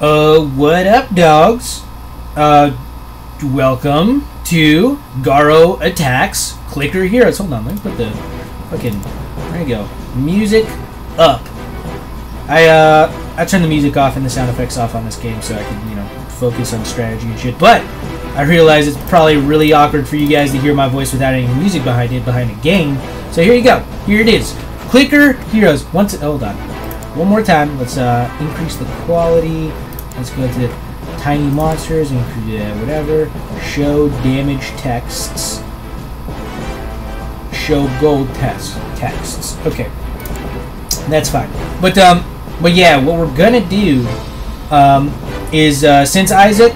What up, dogs? Welcome to Garo Attacks Clicker Heroes. Hold on, let me put the fucking, there you go, music up. I turned the music off and the sound effects off on this game so I can, you know, focus on strategy and shit, but I realize it's probably really awkward for you guys to hear my voice without any music behind it, behind a game. So here you go. Here it is. Clicker Heroes. Hold on. One more time. Let's increase the quality. Let's go to tiny monsters, increase whatever. Show damage texts. Show gold texts. Okay, that's fine. But yeah, what we're gonna do is since Isaac,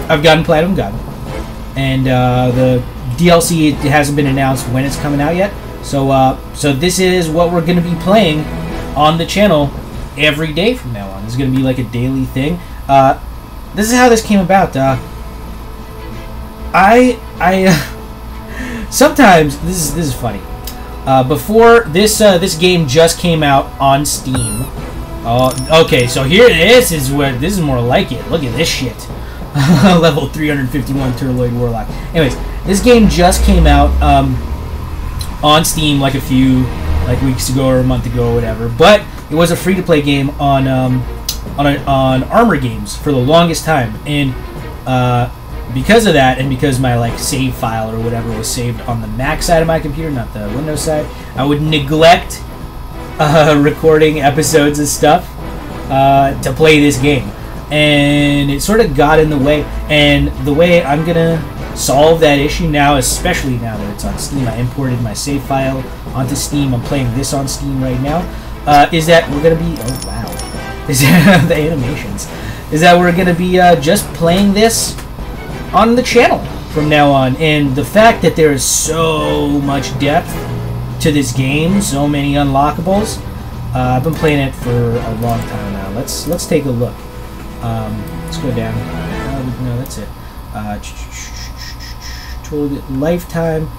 I've gotten Platinum Gun, and the DLC hasn't been announced when it's coming out yet. So this is what we're gonna be playing on the channel every day from now on. This is gonna be like a daily thing. This is how this came about. Sometimes this is funny. Before this game just came out on Steam. Okay, so here this is more like it. Look at this shit. Level 351 Turloid Warlock. Anyways, this game just came out on Steam like a few weeks ago or a month ago or whatever. But it was a free-to-play game on Armor Games for the longest time, and because of that, and because my save file or whatever was saved on the Mac side of my computer, not the Windows side, I would neglect recording episodes and stuff to play this game, and it sort of got in the way. And the way I'm gonna solve that issue now, especially now that it's on Steam, I imported my save file onto Steam. I'm playing this on Steam right now. Is that we're gonna be the animations? Is that we're gonna be just playing this on the channel from now on, and the fact that there is so much depth to this game, so many unlockables. I've been playing it for a long time now. Let's take a look. Let's go down. No, that's it. Lifetime.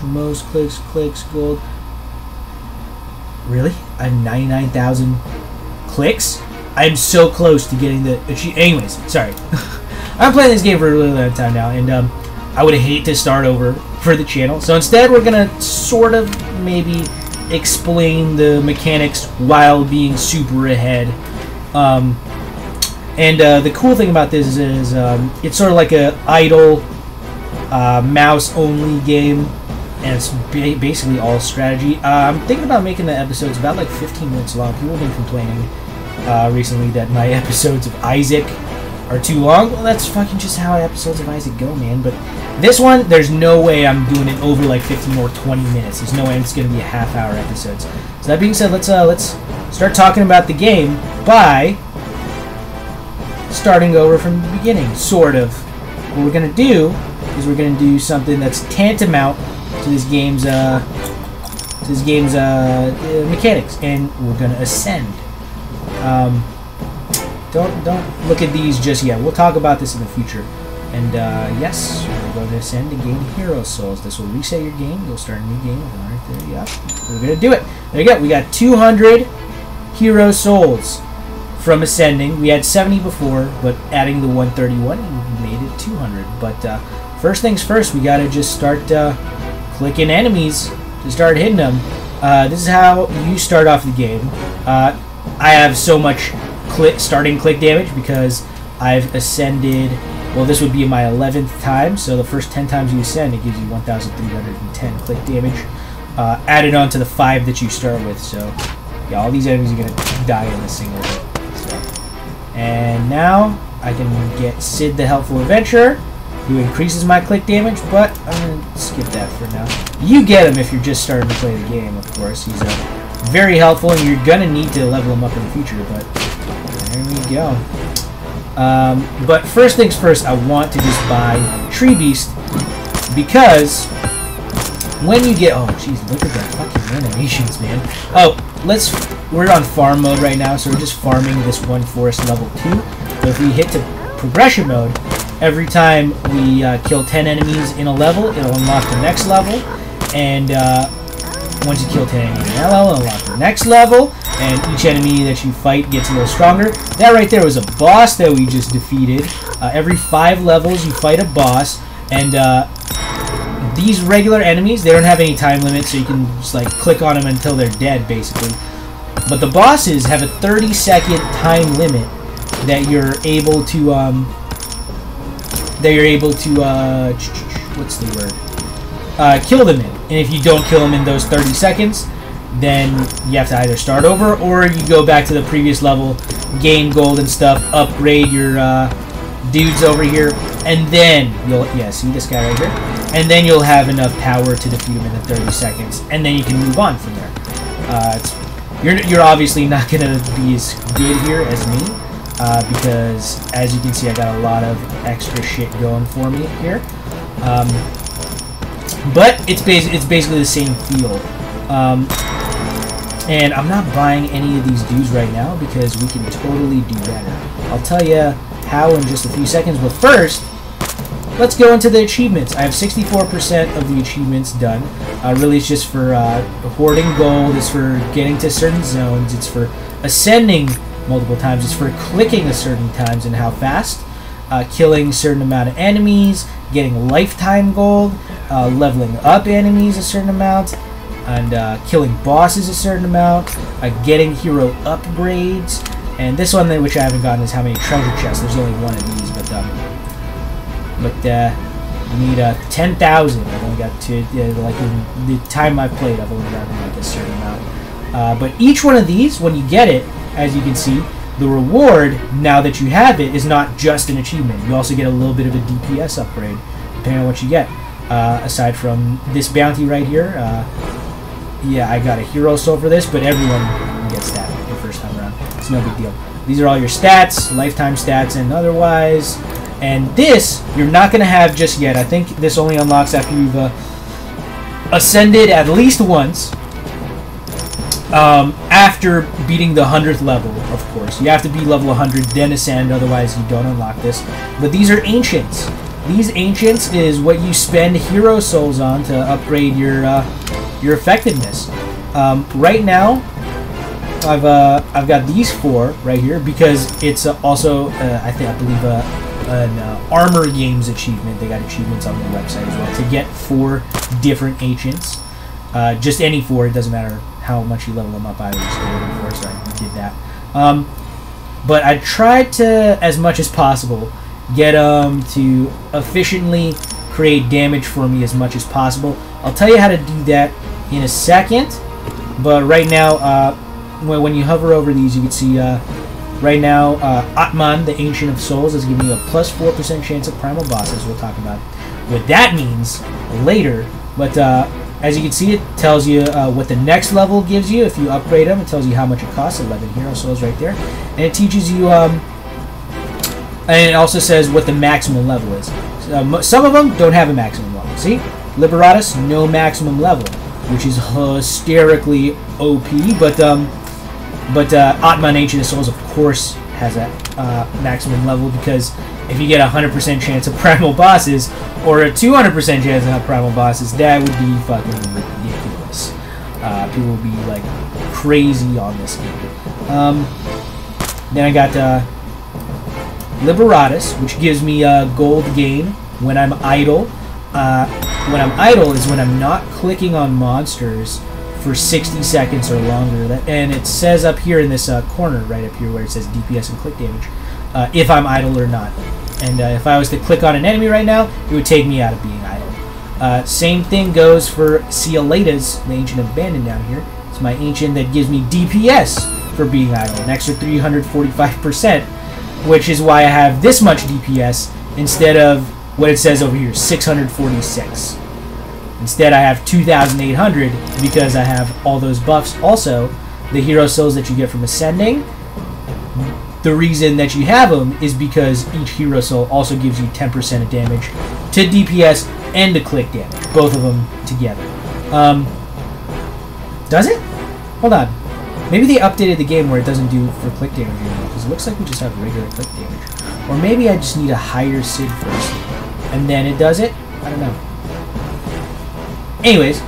Most clicks, gold. Really? I have 99,000 clicks? I'm so close to getting the achievement. Anyways, sorry. I'm playing this game for a really long time now, and I would hate to start over for the channel. So instead, we're gonna sort of maybe explain the mechanics while being super ahead. The cool thing about this is it's sort of like a idle mouse-only game, and it's basically all strategy. I'm thinking about making the episodes about 15 minutes long. People have been complaining recently that my episodes of Isaac are too long. Well, that's fucking just how episodes of Isaac go, man. But this one, there's no way I'm doing it over 15 or 20 minutes. There's no way it's going to be a half-hour episode. So that being said, let's start talking about the game by starting over from the beginning, sort of. What we're going to do is we're going to do something that's tantamount to this game's mechanics, and we're going to ascend. Don't look at these just yet. We'll talk about this in the future. And yes, we're going to ascend and gain hero souls. This will reset your game. You'll start a new game with 130. Yep, we're going to do it. There you go. We got 200 hero souls from ascending. We had 70 before, but adding the 131, we made it 200. But first things first, we got to just start clicking enemies to start hitting them. This is how you start off the game. I have so much starting click damage because I've ascended. Well, this would be my 11th time, so the first 10 times you ascend, it gives you 1,310 click damage, added on to the 5 that you start with. So, yeah, all these enemies are going to die in a single hit. So. And now I can get Sid the Helpful Adventurer, who increases my click damage, but I'm going to skip that for now. You get him if you're just starting to play the game, of course. He's very helpful, and you're going to need to level him up in the future, but there we go. But first things first, I want to just buy Tree Beast, because when you get... Oh, jeez, look at that fucking animations, man. Oh, we're on farm mode right now, so we're just farming this one forest level 2. So if we hit to progression mode, every time we kill 10 enemies in a level, it'll unlock the next level, and once you kill 10 enemies in that level, it'll unlock the next level, and each enemy that you fight gets a little stronger. That right there was a boss that we just defeated. Every 5 levels you fight a boss, and these regular enemies, they don't have any time limit, so you can just like click on them until they're dead, basically. But the bosses have a 30-second time limit that you're able to what's the word? Kill them in. And if you don't kill them in those 30 seconds, then you have to either start over or you go back to the previous level, gain gold and stuff, upgrade your dudes over here, and then you'll see this guy right here, and then you'll have enough power to defeat him in the 30 seconds, and then you can move on from there. You're obviously not gonna be as good here as me, because as you can see, I got a lot of extra shit going for me here. But it's basically the same feel. And I'm not buying any of these dudes right now because we can totally do better. I'll tell you how in just a few seconds, but first, let's go into the achievements. I have 64% of the achievements done. Really, it's just for hoarding gold, it's for getting to certain zones, it's for ascending multiple times, it's for clicking a certain times and how fast, killing a certain amount of enemies, getting lifetime gold, leveling up enemies a certain amount, and killing bosses a certain amount, getting hero upgrades, and this one which I haven't gotten is how many treasure chests. There's only one of these, but you need 10,000. I've only got two. Like in the time I've played, I've only gotten like a certain amount. But each one of these, when you get it, as you can see, the reward now that you have it is not just an achievement. You also get a little bit of a DPS upgrade, depending on what you get. Aside from this bounty right here. Yeah, I got a hero soul for this, but everyone gets that the first time around. It's no big deal. These are all your stats, lifetime stats and otherwise. And this, you're not going to have just yet. I think this only unlocks after you've ascended at least once. After beating the 100th level, of course. You have to be level 100, then ascend, otherwise you don't unlock this. But these are ancients. These ancients is what you spend hero souls on to upgrade your effectiveness. Right now, I've got these 4 right here because it's also I believe an armor games achievement. They got achievements on the website as well to get 4 different ancients. Just any 4. It doesn't matter how much you level them up. I was going for, so I did that. But I tried to, as much as possible, get them to efficiently create damage for me as much as possible. I'll tell you how to do that in a second, but right now, when you hover over these, you can see right now, Atman, the Ancient of Souls, is giving you a plus 4% chance of primal bosses. We'll talk about what that means later, but as you can see, it tells you what the next level gives you if you upgrade them. It tells you how much it costs, 11 hero souls right there, and it teaches you, and it also says what the maximum level is. Some of them don't have a maximum level. See? Liberatus, no maximum level, which is hysterically OP, but Atman Ancient of Souls, of course, has a maximum level, because if you get a 100% chance of primal bosses, or a 200% chance of primal bosses, that would be fucking ridiculous. People would be, like, crazy on this game. Then I got Liberatus, which gives me gold gain when I'm idle. When I'm idle is when I'm not clicking on monsters for 60 seconds or longer. And it says up here in this corner, right up here where it says DPS and click damage, if I'm idle or not. And if I was to click on an enemy right now, it would take me out of being idle. Same thing goes for Ciolatas, the Ancient Abandoned down here. It's my Ancient that gives me DPS for being idle, an extra 345%, which is why I have this much DPS instead of what it says over here, 646. Instead, I have 2,800 because I have all those buffs. Also, the hero souls that you get from ascending, the reason that you have them is because each hero soul also gives you 10% of damage to DPS and to click damage, both of them together. Does it? Hold on. Maybe they updated the game where it doesn't do for click damage anymore, because it looks like we just have regular click damage. Or maybe I just need a higher SID first, and then it does it? I don't know. Anyways,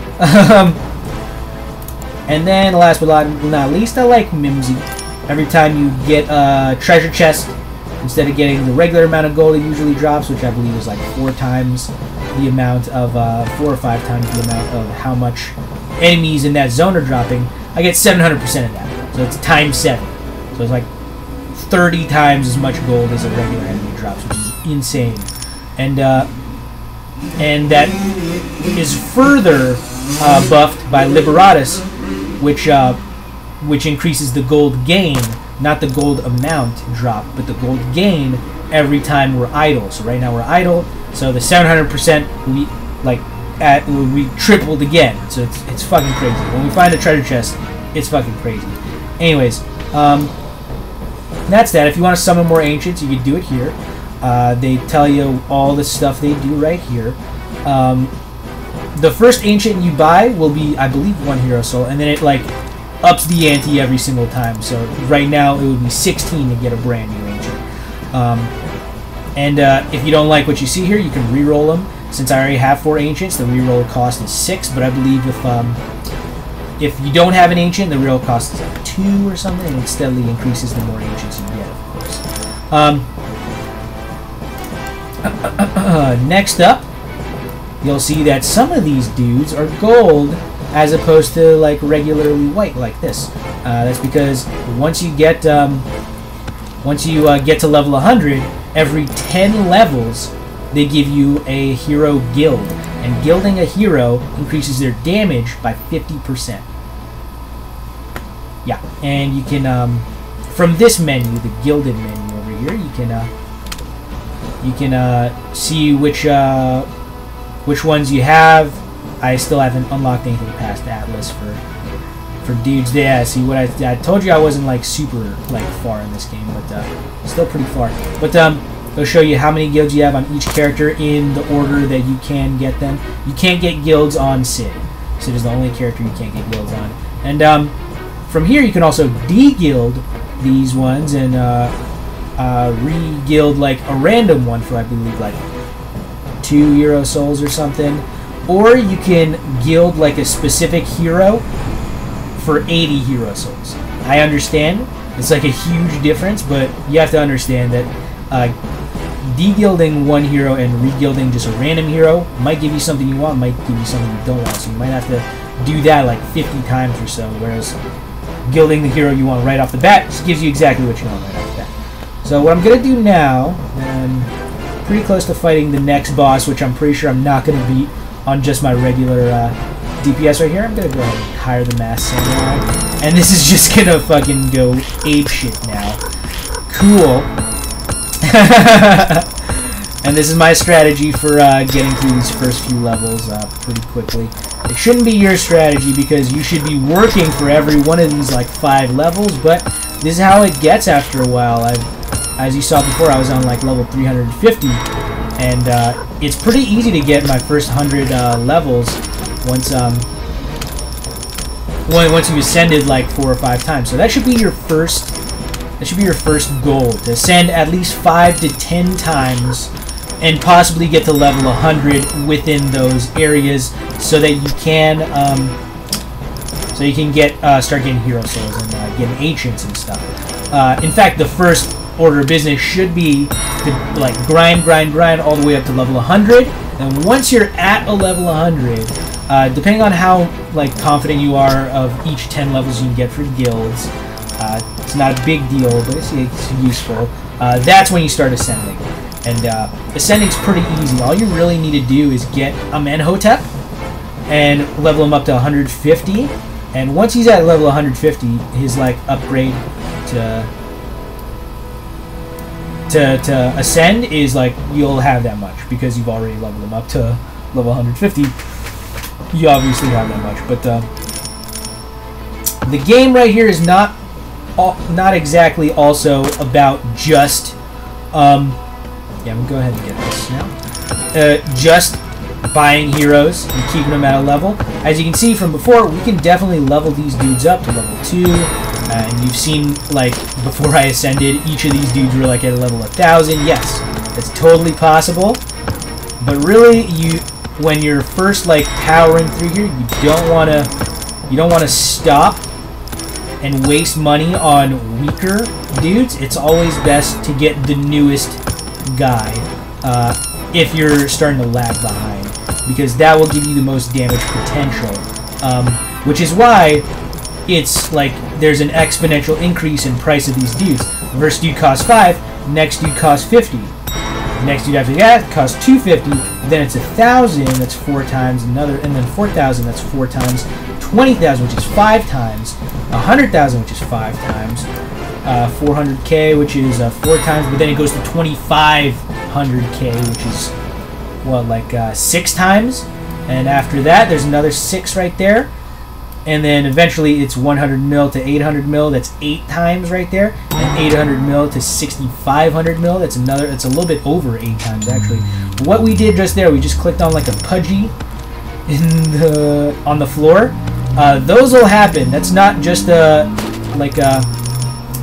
And then, last but not least, I like Mimsy. Every time you get a treasure chest, instead of getting the regular amount of gold it usually drops, which I believe is like 4 times the amount of, 4 or 5 times the amount of how much enemies in that zone are dropping, I get 700% of that. So it's times 7. So it's like 30 times as much gold as a regular enemy drops, which is insane. And that is further buffed by Liberatus, which increases the gold gain, not the gold amount drop, but the gold gain every time we're idle. So right now we're idle, so the 700% we tripled again. So it's fucking crazy. When we find a treasure chest, it's fucking crazy. Anyways, that's that. If you want to summon more ancients, you can do it here. They tell you all the stuff they do right here. The first ancient you buy will be, I believe, 1 hero soul, and then it like ups the ante every single time. So right now it would be 16 to get a brand new ancient. If you don't like what you see here, you can re-roll them. Since I already have 4 ancients, the re-roll cost is 6. But I believe if you don't have an ancient, the re-roll cost is like 2 or something, and it steadily increases the more ancients you get, of course. Next up, you'll see that some of these dudes are gold as opposed to like regularly white like this. That's because once you get to level 100, every 10 levels they give you a hero guild, and guilding a hero increases their damage by 50%. Yeah, and you can from this menu, the gilded menu over here, you can see which ones you have. I still haven't unlocked anything past Atlas for dudes. Yeah, see what I told you, I wasn't like super like far in this game, but still pretty far. But it'll show you how many guilds you have on each character in the order that you can get them. You can't get guilds on Sid. Sid is the only character you can't get guilds on. And from here you can also de-guild these ones and re-guild like a random one for, I believe, like 2 hero souls or something. Or you can guild like a specific hero for 80 hero souls. I understand it's like a huge difference, but you have to understand that de-guilding one hero and re-guilding just a random hero might give you something you want, might give you something you don't want. So you might have to do that like 50 times or so, whereas guilding the hero you want right off the bat just gives you exactly what you want right off the bat. So what I'm going to do now, I'm pretty close to fighting the next boss, which I'm pretty sure I'm not going to beat on just my regular DPS right here. I'm going to go ahead and hire the Mass Samurai, and this is just going to fucking go apeshit now. Cool. And this is my strategy for getting through these first few levels pretty quickly. It shouldn't be your strategy because you should be working for every one of these like 5 levels, but this is how it gets after a while. As you saw before, I was on like level 350, and it's pretty easy to get my first 100 levels once you ascended like 4 or 5 times. So that should be your first. That should be your first goal, to ascend at least 5 to 10 times and possibly get to level 100 within those areas, so that you can get start getting hero souls and getting ancients and stuff. In fact, the first order of business should be to like grind all the way up to level 100, and once you're at a level 100, depending on how like confident you are of each 10 levels you can get for guilds, it's not a big deal, but it's useful. That's when you start ascending. And ascending's pretty easy. All you really need to do is get Amenhotep and level him up to 150. And once he's at level 150, his like upgrade to ascend is like you'll have that much because you've already leveled him up to level 150. You obviously have that much, but the game right here is not exactly also about just yeah, I'm gonna go ahead and get this now. Just buying heroes and keeping them at a level. As you can see from before, we can definitely level these dudes up to level 2. And you've seen, like, before I ascended, each of these dudes were like at a level 1000. Yes, it's totally possible. But really, when you're first like powering through here, you you don't want to stop and waste money on weaker dudes. It's always best to get the newest guy if you're starting to lag behind, because that will give you the most damage potential, which is why it's like there's an exponential increase in price of these dudes. The first dude costs 5, next dude costs 50. Next dude after that costs 250, then it's 1,000, that's 4 times another, and then 4,000, that's 4 times, 20,000, which is 5 times, 100,000, which is 5 times, 400k, which is 4 times, but then it goes to 2,500k, which is what, like 6 times, and after that there's another 6 right there. And then eventually it's 100 mil to 800 mil. That's 8 times right there. And 800 mil to 6,500 mil. That's another. It's a little bit over 8 times actually. What we did just there, we just clicked on like a pudgy on the floor. Those will happen. That's not just like a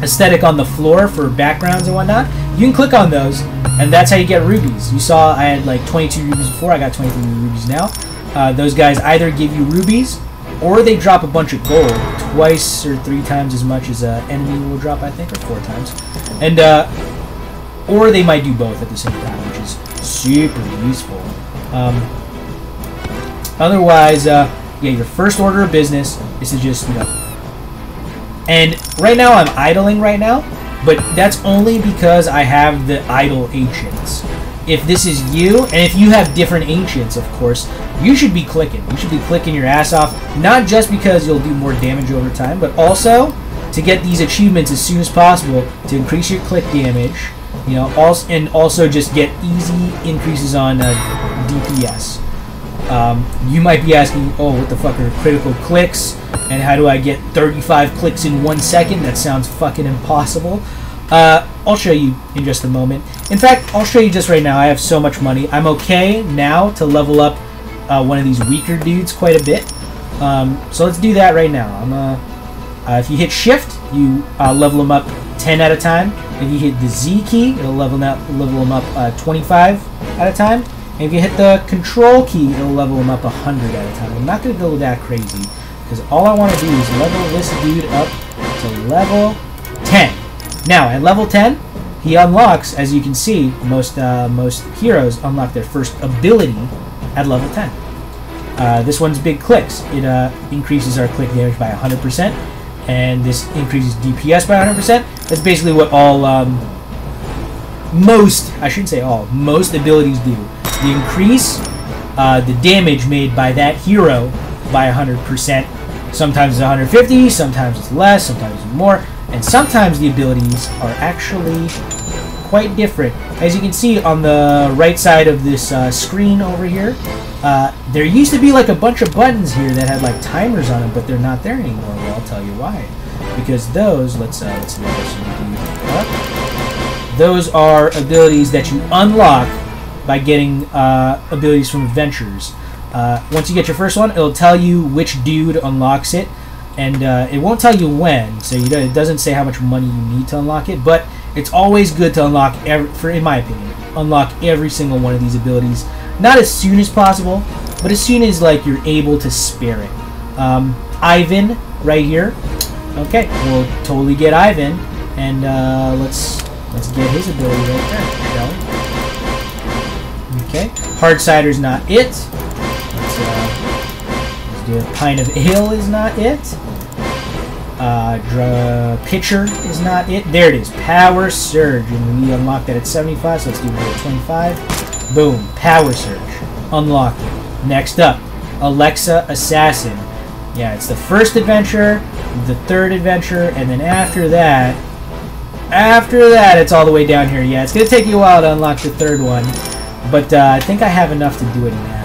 aesthetic on the floor for backgrounds and whatnot. You can click on those, and that's how you get rubies. You saw I had like 22 rubies before. I got 23 rubies now. Those guys either give you rubies, or they drop a bunch of gold, twice or 3 times as much as an enemy will drop, I think, or 4 times. And, or they might do both at the same time, which is super useful. Otherwise, yeah, your first order of business is to just, you know... And right now, I'm idling right now, but that's only because I have the idle ancients. If this is you, and if you have different ancients, of course, you should be clicking. You should be clicking your ass off, not just because you'll do more damage over time, but also to get these achievements as soon as possible to increase your click damage, you know, also just get easy increases on DPS. You might be asking, oh, what the fuck are critical clicks, and how do I get 35 clicks in 1 second? That sounds fucking impossible. I'll show you in just a moment. In fact, I'll show you just right now. I have so much money. I'm okay now to level up one of these weaker dudes quite a bit. So let's do that right now. If you hit Shift, you level them up 10 at a time. If you hit the Z key, it'll level them up 25 at a time. And if you hit the Control key, it'll level them up 100 at a time. I'm not going to go that crazy, because all I want to do is level this dude up to level 10. Now, at level 10, he unlocks, as you can see, most heroes unlock their first ability at level 10. This one's Big Clicks. It increases our click damage by 100%, and this increases DPS by 100%. That's basically what all, most abilities do. They increase the damage made by that hero by 100%. Sometimes it's 150, sometimes it's less, sometimes it's more. And sometimes the abilities are actually quite different. As you can see on the right side of this screen over here, there used to be like a bunch of buttons here that had like timers on them, but they're not there anymore. Well, I'll tell you why. Because those, let's level some up. Those are abilities that you unlock by getting abilities from adventures. Once you get your first one, it'll tell you which dude unlocks it. And it won't tell you when, so it doesn't say how much money you need to unlock it, but it's always good to unlock, in my opinion, unlock every single one of these abilities. Not as soon as possible, but as soon as like you're able to spare it. Ivan, right here. Okay, we'll totally get Ivan, and let's get his ability right there, shall we? Okay, Hard Cider's not it. The Pint of Ale is not it. Pitcher is not it. There it is. Power Surge. And we unlocked that at 75, so let's do it at 25. Boom. Power Surge. Unlocked it. Next up, Alexa Assassin. Yeah, it's the first adventure, the third adventure, and then after that, it's all the way down here. Yeah, it's going to take you a while to unlock the third one, but I think I have enough to do it now.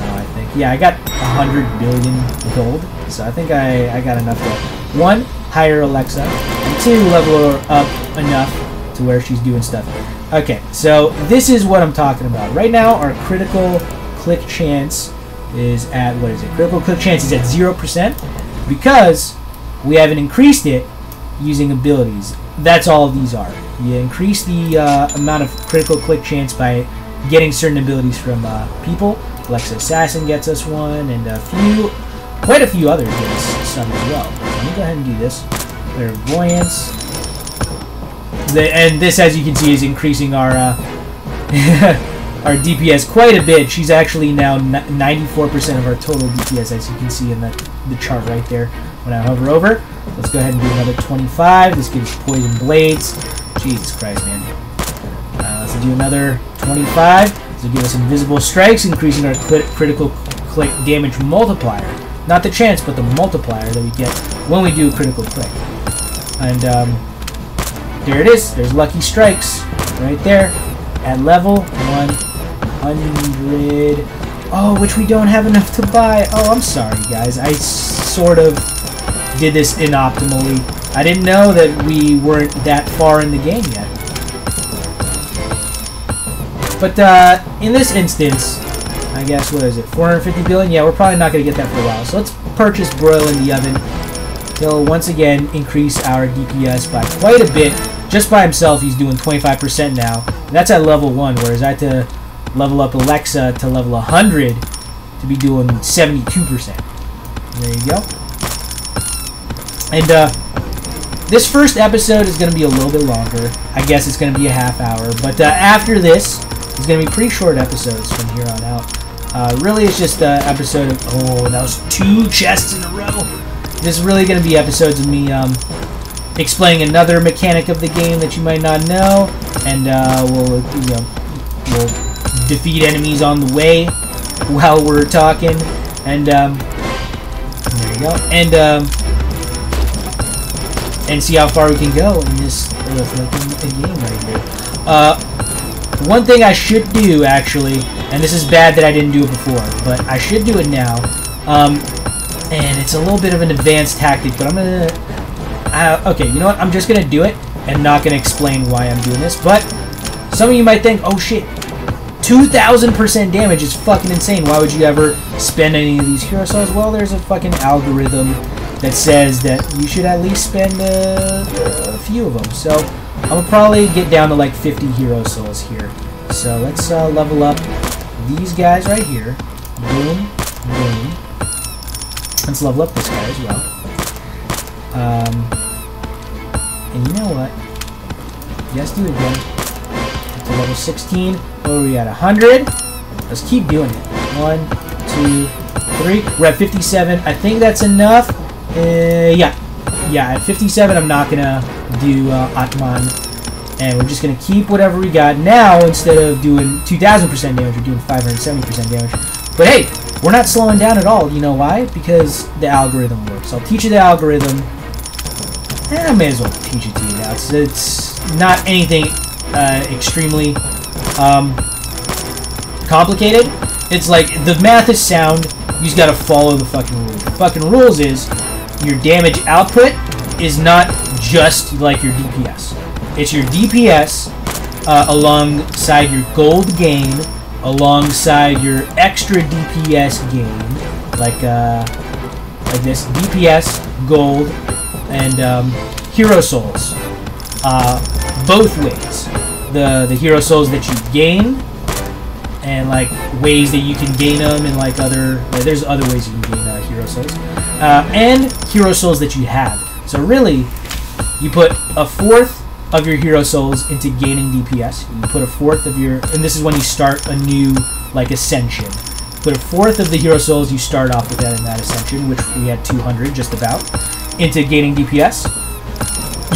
Yeah, I got 100 billion gold, so I think I got enough to, 1, hire Alexa, and 2, level her up enough to where she's doing stuff. Okay, so this is what I'm talking about. Right now, our critical click chance is at, what is it? Critical click chance is at 0% because we haven't increased it using abilities. That's all these are. You increase the amount of critical click chance by getting certain abilities from people. Alexa Assassin gets us one, and a few quite a few others get some as well. So let me go ahead and do this. Clairvoyance. And this, as you can see, is increasing our our DPS quite a bit. She's actually now 94% of our total DPS, as you can see in the chart right there when I hover over. Let's go ahead and do another 25. This gives Poison Blades. Jesus Christ, man. Let's do another 25. This will give us Invisible Strikes, increasing our critical click damage multiplier. Not the chance, but the multiplier that we get when we do a critical click. And there it is. There's Lucky Strikes right there at level 100. Oh, which we don't have enough to buy. Oh, I'm sorry, guys. I sort of did this inoptimally. I didn't know that we weren't that far in the game yet. But in this instance, I guess, what is it, 450 billion? Yeah, we're probably not going to get that for a while. So let's purchase Broil in the Oven. He'll once again increase our DPS by quite a bit. Just by himself, he's doing 25% now. And that's at level 1, whereas I had to level up Alexa to level 100 to be doing 72%. There you go. And this first episode is going to be a little bit longer. I guess it's going to be a half hour. But after this, it's going to be pretty short episodes from here on out. Really, it's just an episode of... Oh, that was 2 chests in a row. This is really going to be episodes of me explaining another mechanic of the game that you might not know. And we'll defeat enemies on the way while we're talking. And there you go. And see how far we can go in this game right here. One thing I should do, actually, and this is bad that I didn't do it before, but I should do it now. And it's a little bit of an advanced tactic, but I'm gonna... okay, you know what? I'm just gonna do it and not gonna explain why I'm doing this. But some of you might think, oh shit, 2,000% damage is fucking insane. Why would you ever spend any of these hero souls? Well, there's a fucking algorithm that says that you should at least spend a few of them. So I'm gonna probably get down to like 50 hero souls here. So let's level up these guys right here. Boom, boom. Let's level up this guy as well. And you know what? Let's do it again. Get to level 16. What are we at? 100? Let's keep doing it. 1, 2, 3. We're at 57. I think that's enough. Yeah, at 57, I'm not gonna do Atman, and we're just gonna keep whatever we got. Now, instead of doing 2,000% damage, we're doing 570% damage. But hey, we're not slowing down at all. You know why? Because the algorithm works. I'll teach you the algorithm. I may as well teach it to you now. It's not anything extremely complicated. It's like, the math is sound. You just gotta follow the fucking rules. The fucking rules is your damage output is not just like your DPS. It's your DPS alongside your gold gain, alongside your extra DPS gain, like this, DPS, gold, and hero souls. Both ways. The hero souls that you gain, and like ways that you can gain them, and like other, there's other ways you can gain hero souls, and hero souls that you have. So really, you put a fourth of your hero souls into gaining DPS. You put a fourth of your, and this is when you start a new like ascension. Put a fourth of the hero souls you start off with that in that ascension, which we had 200 just about, into gaining DPS.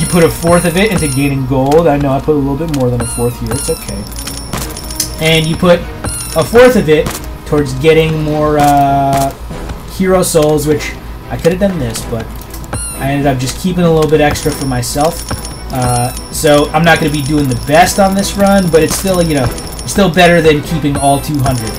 You put a fourth of it into gaining gold. I know I put a little bit more than a fourth here. It's okay. And you put a fourth of it towards getting more hero souls, which I could have done this, but I ended up just keeping a little bit extra for myself. So I'm not going to be doing the best on this run, but it's still, you know, still better than keeping all 200.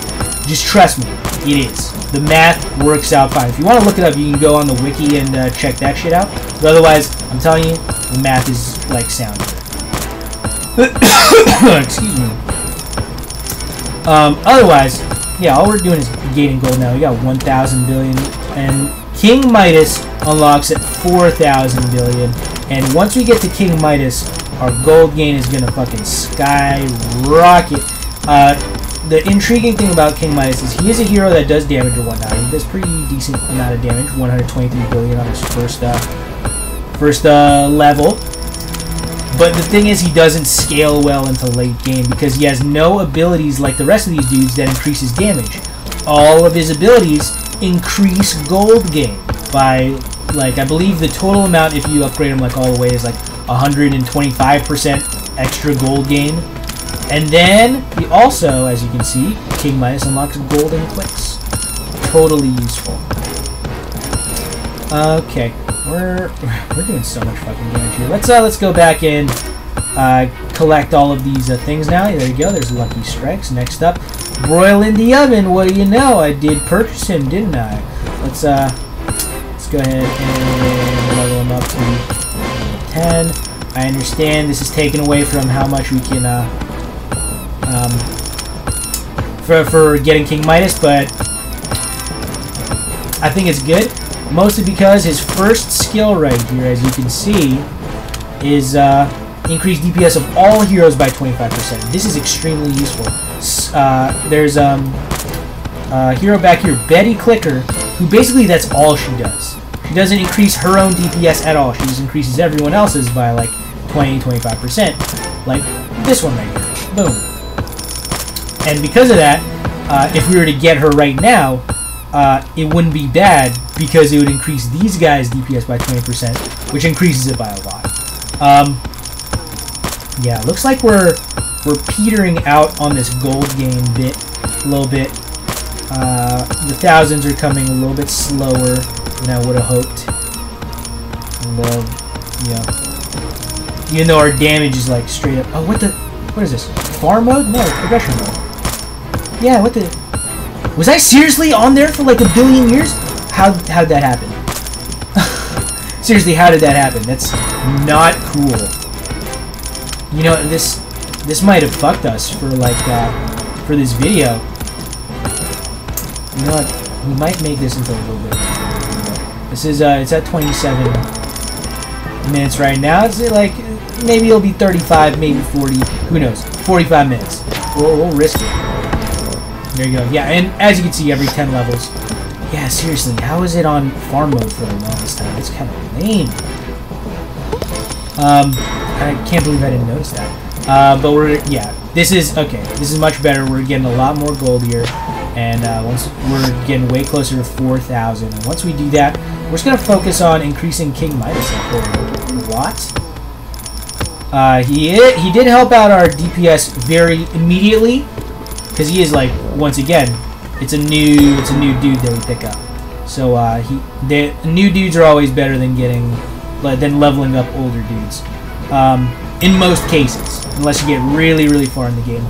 Just trust me, it is. The math works out fine. If you want to look it up, you can go on the wiki and check that shit out. But otherwise, I'm telling you, the math is like sound. Excuse me. Otherwise, yeah, all we're doing is gaining gold now. We got 1,000 billion, and King Midas unlocks at 4,000 billion. And once we get to King Midas, our gold gain is gonna fucking skyrocket. the intriguing thing about King Midas is he is a hero that does damage or whatnot. He does pretty decent amount of damage, 123 billion on his first level. But the thing is, he doesn't scale well into late game because he has no abilities like the rest of these dudes that increases damage. All of his abilities increase gold gain by, like, I believe the total amount if you upgrade him like all the way is like 125% extra gold gain. And then he also, as you can see, King Midas unlocks golden clicks. Totally useful. Okay, we're doing so much fucking damage here. Let's go back and collect all of these things now. There you go. There's Lucky Strikes. Next up, broil in the oven. What do you know? I did purchase him, didn't I? Let's go ahead and level him up to 10. I understand this is taken away from how much we can for getting King Midas, but I think it's good. Mostly because his first skill right here, as you can see, is increased DPS of all heroes by 25%. This is extremely useful. There's a hero back here, Betty Clicker, who basically that's all she does. She doesn't increase her own DPS at all. She just increases everyone else's by like 20-25%. Like this one right here. Boom. And because of that, if we were to get her right now, it wouldn't be bad because it would increase these guys' DPS by 20%, which increases it by a lot. Yeah, looks like we're petering out on this gold gain bit a little bit. The thousands are coming a little bit slower than I would have hoped. And, yeah. Even though our damage is like straight up. Oh, what is this? Farm mode? No, progression mode. Yeah, what the? Was I seriously on there for like a billion years? How'd that happen? Seriously, how did that happen? That's not cool. You know, this might have fucked us for like for this video. You know what? We might make this into a little bit. This is it's at 27 minutes right now. It's like maybe it'll be 35, maybe 40. Who knows? 45 minutes. We'll risk it. There you go. Yeah, and as you can see, every 10 levels. Yeah, seriously, how is it on farm mode for the longest time? It's kind of lame. I can't believe I didn't notice that. But yeah, this is okay. This is much better. We're getting a lot more gold here, and once we're getting way closer to 4,000. And once we do that, we're just gonna focus on increasing King Midas up a lot. He did help out our DPS very immediately. Because he is like, once again, it's a new dude that we pick up. So the new dudes are always better than leveling up older dudes. In most cases, unless you get really, really far in the game.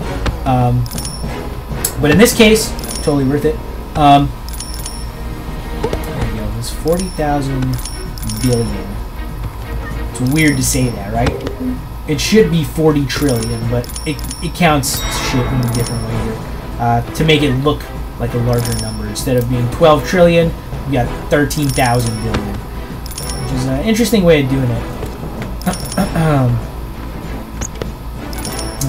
But in this case, totally worth it. There you go. It's 40,000 billion. It's weird to say that, right? It should be 40 trillion, but it counts shit in a different way here. To make it look like a larger number. Instead of being 12 trillion, you got 13,000 billion. Which is an interesting way of doing it.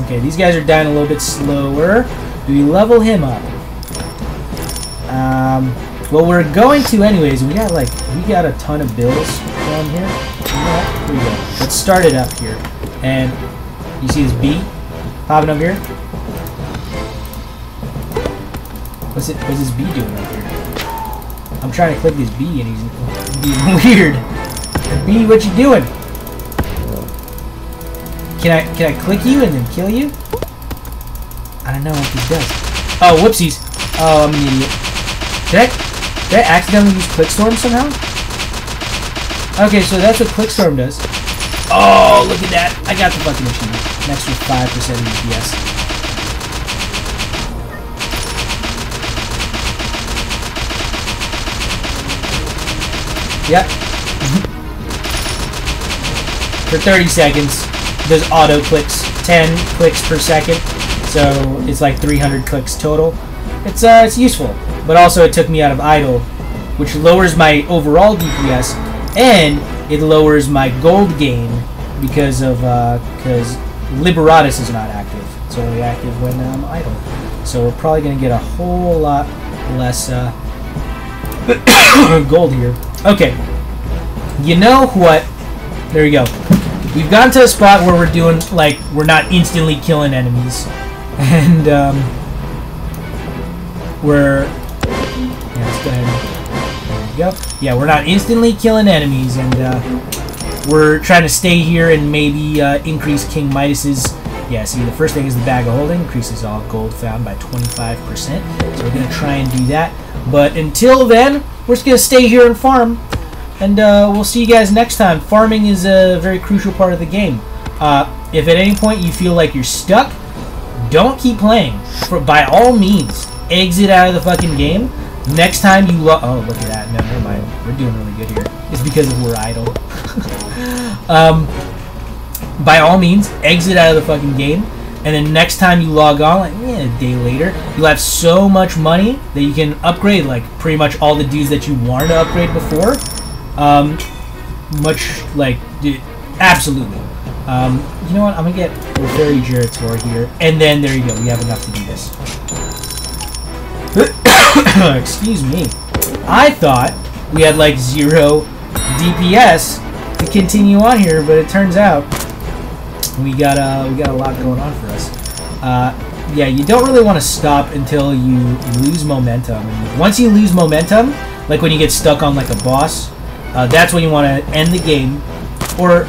Okay, these guys are dying a little bit slower. Do we level him up? Well, we're going to anyways. We got a ton of bills down here. Here we go. Let's start it up here. And you see this bee popping up here? What's this bee doing up here? I'm trying to click this bee and he's being weird. Bee, what you doing? Can I click you and then kill you? I don't know what this does. Oh, whoopsies. Oh, I'm an idiot. Did I accidentally use Clickstorm somehow? Okay, so that's what Clickstorm does. Oh, look at that. I got the fucking achievement. An extra 5% DPS. Yep. For 30 seconds, does auto clicks, 10 clicks per second. So it's like 300 clicks total. It's useful. But also it took me out of idle, which lowers my overall DPS, and it lowers my gold gain because Liberatus is not active. It's only active when I'm idle. So we're probably going to get a whole lot less gold here. Okay. You know what? There we go. We've gotten to a spot where we're doing, like, we're not instantly killing enemies. And, we're... Yeah, let's go ahead. There we go. Yeah, we're not instantly killing enemies, and, we're trying to stay here and maybe, increase King Midas's... Yeah, see, the first thing is the bag of holding. Increases all gold found by 25%. So we're going to try and do that. But until then, we're just going to stay here and farm. And we'll see you guys next time. Farming is a very crucial part of the game. If at any point you feel like you're stuck, don't keep playing. By all means, exit out of the fucking game. Next time you oh, look at that. No, never mind. We're doing really good here. It's because we're idle. By all means, exit out of the fucking game. And then next time you log on, like a day later, you'll have so much money that you can upgrade like pretty much all the dudes that you wanted to upgrade before. Absolutely. You know what? I'm gonna get Fairy Gerator here, and then there you go. We have enough to do this. Excuse me. I thought we had like 0 DPS to continue on here, but it turns out we got a lot going on for us. Yeah, you don't really want to stop until you lose momentum. And once you lose momentum, like when you get stuck on like a boss, that's when you want to end the game. Or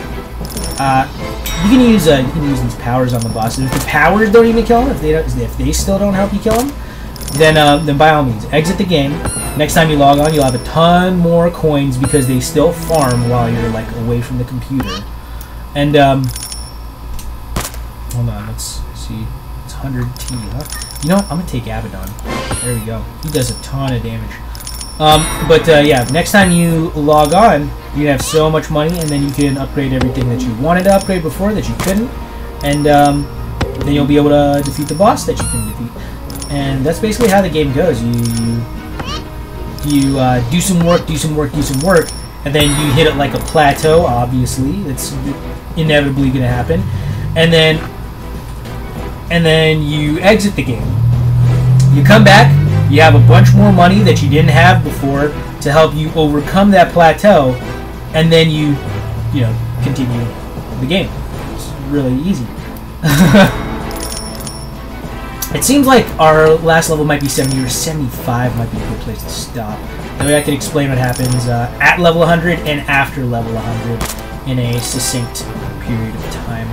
you can use these powers on the boss. And if the powers don't even kill him, if they still don't help you kill him, then by all means exit the game. Next time you log on, you'll have a ton more coins because they still farm while you're like away from the computer. And hold on, let's see. It's 100 T, huh? You know what? I'm gonna take Abaddon. There we go. He does a ton of damage. Yeah, next time you log on, you have so much money, and then you can upgrade everything that you wanted to upgrade before that you couldn't, and then you'll be able to defeat the boss that you couldn't defeat. And that's basically how the game goes. You do some work, and then you hit it like a plateau. Obviously, that's inevitably going to happen, and then you exit the game. You come back. You have a bunch more money that you didn't have before to help you overcome that plateau, and then you continue the game. It's really easy. It seems like our last level might be 70 or 75 might be a good place to stop. That way I can explain what happens at level 100 and after level 100 in a succinct period of time.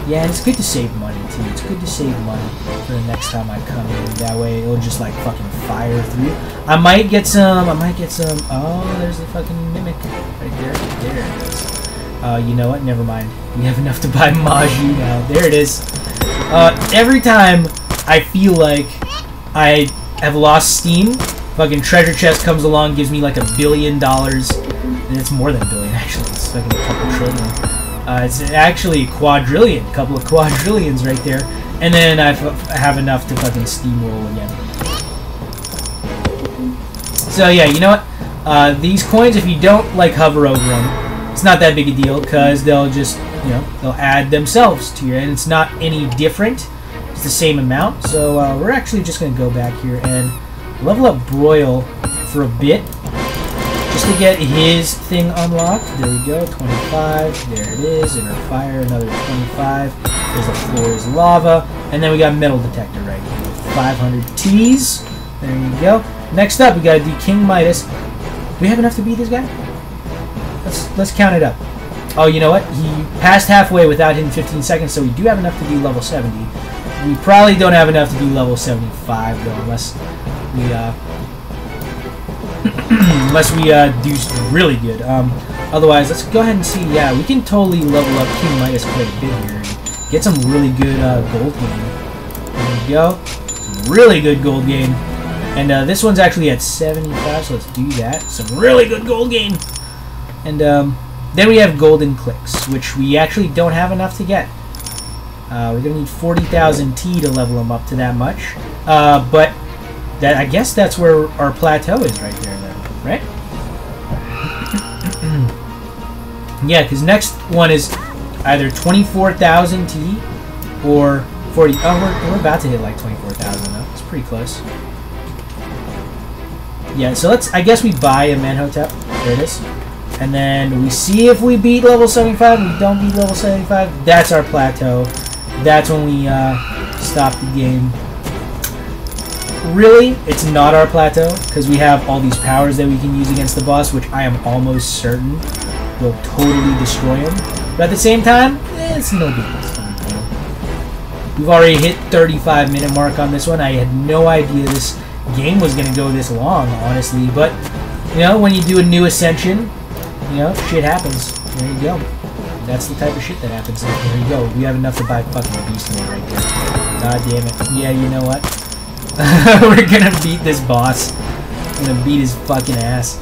Yeah, and it's good to save money too. It's good to save money for the next time I come in. That way it'll just like fucking fire through. I might get some. Oh, there's the fucking mimic right there. There it is. You know what? Never mind. We have enough to buy Maju now. There it is. Every time I feel like I have lost steam, fucking treasure chest comes along, gives me like $1 billion, and it's more than a billion actually. It's fucking a couple trillion. It's actually a quadrillion, a couple of quadrillions right there, and then I have enough to fucking steamroll again. So yeah, you know what? These coins, if you don't like hover over them, it's not that big a deal because they'll just, they'll add themselves to your, and it's not any different. It's the same amount. So we're actually just gonna go back here and level up Broil for a bit. Just to get his thing unlocked. There we go, 25. There it is. Inner fire, another 25. There's the floor is lava. And then we got metal detector right here. 500 T's. There you go. Next up, we got to do King Midas. Do we have enough to beat this guy? Let's count it up. Oh, you know what? He passed halfway without hitting 15 seconds, so we do have enough to do level 70. We probably don't have enough to do level 75, though, unless we do really good. Otherwise, let's go ahead and see. Yeah, we can totally level up King Midas quite a bit here and get some really good gold gain. There we go. Some really good gold gain. And this one's actually at 75, so let's do that. Some really good gold gain. And then we have golden clicks, which we actually don't have enough to get. We're gonna need 40,000 T to level them up to that much. But I guess that's where our plateau is right there, then, right? Yeah, because next one is either 24,000 T or 40. Oh, we're about to hit like 24,000 though. It's pretty close. Yeah, so I guess we buy a Menhotep. There it is. And then we see if we beat level 75. We don't beat level 75. That's our plateau. That's when we stop the game. Really, it's not our plateau because we have all these powers that we can use against the boss, which I am almost certain will totally destroy him. But at the same time, it's no big deal. We've already hit 35-minute mark on this one. I had no idea this game was going to go this long, honestly. But, you know, when you do a new Ascension, you know, shit happens. There you go. That's the type of shit that happens. There you go. We have enough to buy fucking Beast Mode right there. God damn it. Yeah, you know what? We're gonna beat this boss. We're gonna beat his fucking ass.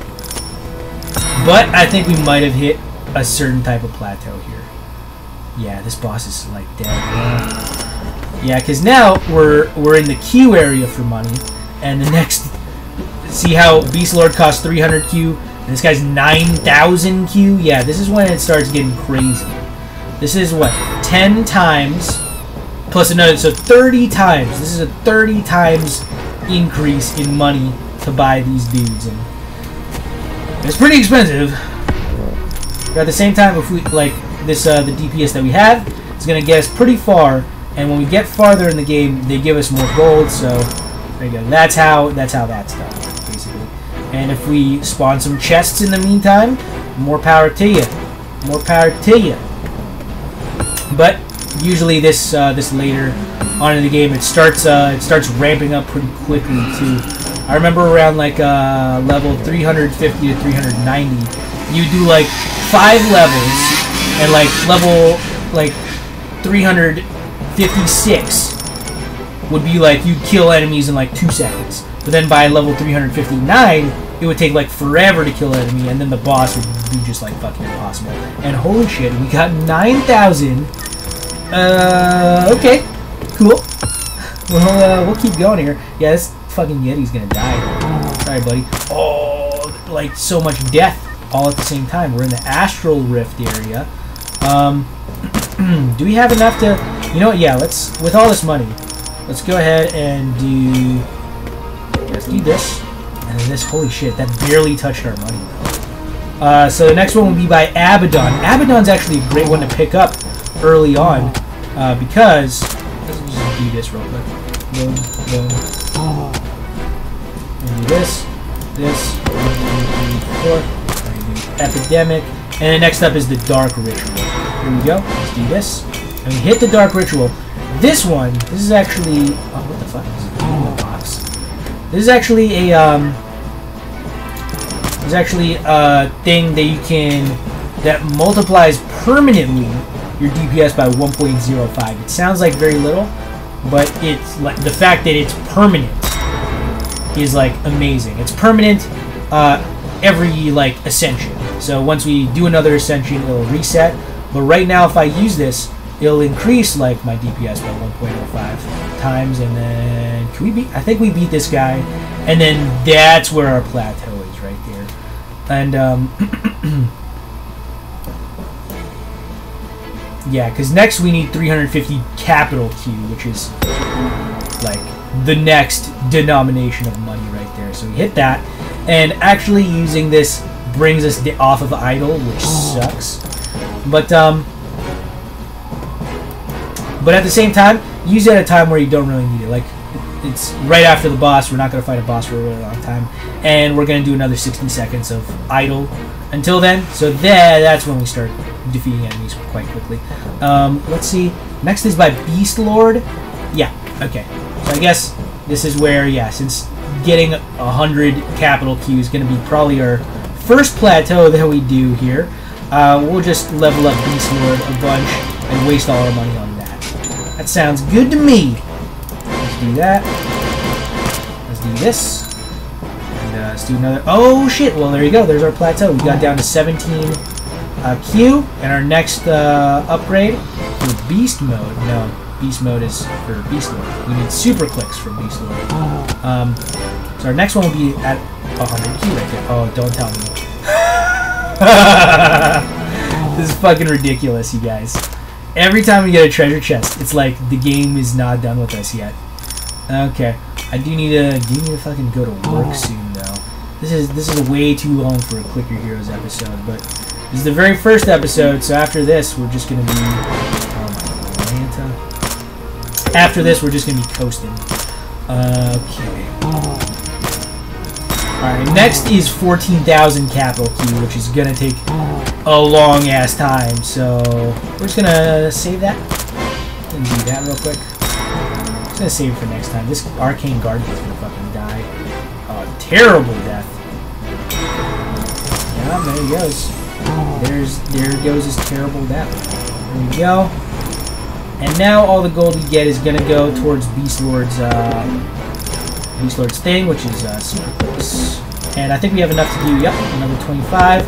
But I think we might have hit a certain type of plateau here. Yeah, this boss is like dead. Yeah, because now we're in the Q area for money, and the next. See how Beast Lord costs 300 Q, and this guy's 9,000 Q. Yeah, this is when it starts getting crazy. This is what 10 times. Plus another, so 30 times. This is a 30 times increase in money to buy these dudes, and it's pretty expensive. But at the same time, if we like this, the DPS that we have is gonna get us pretty far, and when we get farther in the game, they give us more gold. So there you go. That's how that's done, basically. And if we spawn some chests in the meantime, more power to you. More power to you. But usually this later on in the game, it starts ramping up pretty quickly too. I remember around like level 350 to 390, you do like 5 levels, and like level like 356 would be like you'd kill enemies in like 2 seconds. But then by level 359, it would take like forever to kill an enemy, and then the boss would be just like fucking impossible. And holy shit, we got 9,000. Okay, cool. Well, we'll keep going here. Yeah, this fucking Yeti's gonna die. Sorry, buddy. Oh, like so much death all at the same time. We're in the Astral Rift area. Do we have enough to? You know what? Yeah, let's. With all this money, let's go ahead and do. Let's do this, and then this. Holy shit, that barely touched our money though. So the next one will be by Abaddon. Abaddon's actually a great one to pick up early on, because let's just do this real quick. Boom, boom. And do this, 1, 2, 3, 4. Epidemic, and then next up is the Dark Ritual. Here we go. Let's do this, and we hit the Dark Ritual. This one, this is actually. Oh, what the fuck is it in the box? This is actually a There's actually a thing that you can that multiplies permanently your DPS by 1.05. It sounds like very little, but it's like the fact that it's permanent is like amazing. It's permanent every like ascension. So once we do another ascension, it'll reset. But right now, if I use this, it'll increase like my DPS by 1.05 times, and then can we beat? I think we beat this guy, and then that's where our plateau is right there. And yeah, because next we need 350 capital Q, which is like the next denomination of money right there. So we hit that, and actually using this brings us off of idle, which sucks. But at the same time, use it at a time where you don't really need it. Like, it's right after the boss. We're not going to fight a boss for a really long time, and we're going to do another 60 seconds of idle until then. So that's when we start defeating enemies quite quickly. Let's see. Next is by Beast Lord. Yeah, okay. So I guess this is where, yeah, since getting 100 capital Q is going to be probably our first plateau that we do here, we'll just level up Beast Lord a bunch and waste all our money on that. That sounds good to me. Let's do that. Let's do this. And let's do another. Oh shit! Well, there you go. There's our plateau. We got down to 17 Q, and our next upgrade for Beast Mode. No, Beast Mode is for Beast Lord. We need super clicks for Beast Lord. So our next one will be at 100 Q right there. Oh, don't tell me. This is fucking ridiculous, you guys. Every time we get a treasure chest, it's like the game is not done with us yet. Okay, I do need to fucking go to work soon though. This is way too long for a Clicker Heroes episode, but this is the very first episode, so after this we're just gonna be after this we're just gonna be coasting. Okay. Alright, next is 14,000 capital Q, which is gonna take a long ass time, so we're just gonna save that and do that real quick. Just gonna save it for next time. This arcane guardian is gonna fucking die. A terrible death. Yeah, there he goes. There goes his terrible death. There we go. And now all the gold we get is gonna go towards Beast Lord's thing, which is super close. And I think we have enough to do. Yep, another 25.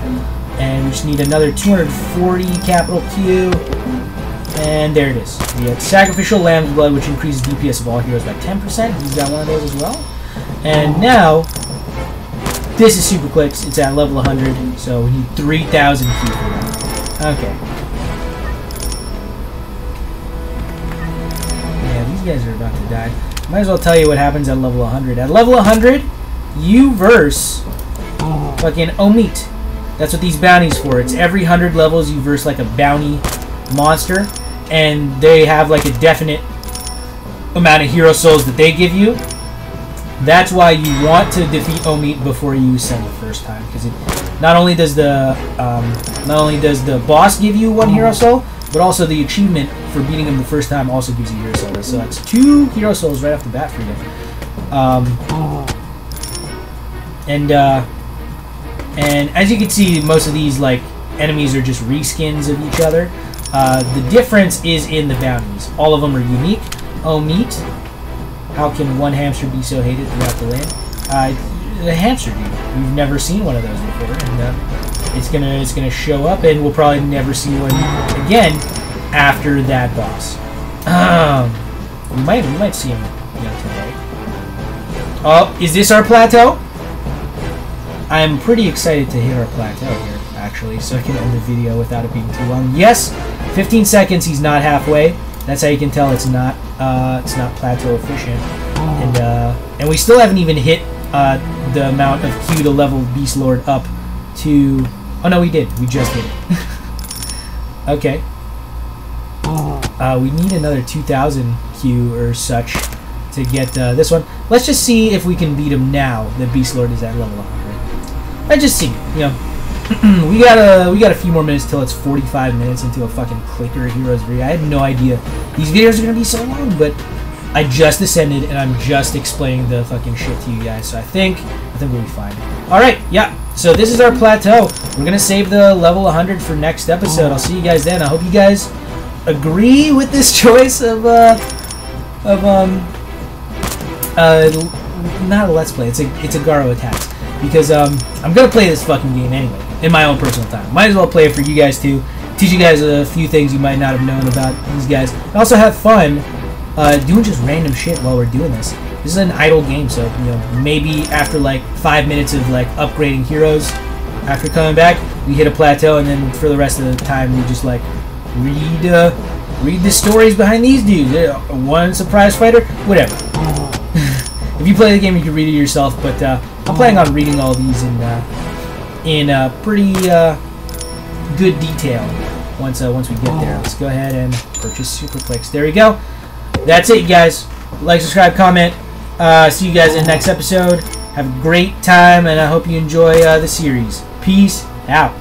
And we just need another 240 capital Q. And there it is. We have Sacrificial Lamb's Blood, which increases DPS of all heroes by 10%. He's got one of those as well. And now, this is super clicks. It's at level 100, so we need 3,000 Q for that. Okay. Yeah, these guys are about to die. Might as well tell you what happens at level 100. At level 100, you verse fucking Omit. That's what these bounties for. It's every 100 levels you verse like a bounty monster, and they have like a definite amount of hero souls that they give you. That's why you want to defeat Omit before you send the first time, because not only does the boss give you 1 hero soul, but also the achievement for beating him the first time also gives you hero souls. So that's 2 hero souls right off the bat for you. And as you can see, most of these like enemies are just reskins of each other. The difference is in the bounties. All of them are unique. Omit. How can one hamster be so hated throughout the land? The hamster dude. We've never seen one of those before, and it's gonna show up, and we'll probably never see one again after that boss. We might see him, today. Oh, is this our plateau? I'm pretty excited to hit our plateau here, actually, so I can end the video without it being too long. Yes, 15 seconds. He's not halfway. That's how you can tell it's not plateau efficient. And we still haven't even hit the amount of Q to level Beast Lord up to. Oh no, we did. We just did it. Okay. We need another 2,000 Q or such to get this one. Let's just see if we can beat him now that Beast Lord is at level 100. Let's just see. We got a few more minutes till it's 45 minutes into a fucking Clicker Heroes video. I had no idea these videos are gonna be so long, but I just ascended and I'm just explaining the fucking shit to you guys. So I think we'll be fine. All right, yeah. So this is our plateau. We're gonna save the level 100 for next episode. I'll see you guys then. I hope you guys agree with this choice of not a let's play. It's a Garo attacks, because I'm gonna play this fucking game anyway in my own personal time. Might as well play it for you guys too. Teach you guys a few things you might not have known about these guys. And also have fun doing just random shit while we're doing this. This is an idle game, so maybe after like 5 minutes of like upgrading heroes, after coming back, we hit a plateau, and then for the rest of the time we just like read the stories behind these dudes. One surprise fighter, whatever. If you play the game, you can read it yourself. But I'm planning on reading all these in pretty good detail once we get there. Let's go ahead and purchase Super Clicks. There we go. That's it, guys. Like, subscribe, comment. See you guys in the next episode. Have a great time, and I hope you enjoy the series. Peace out.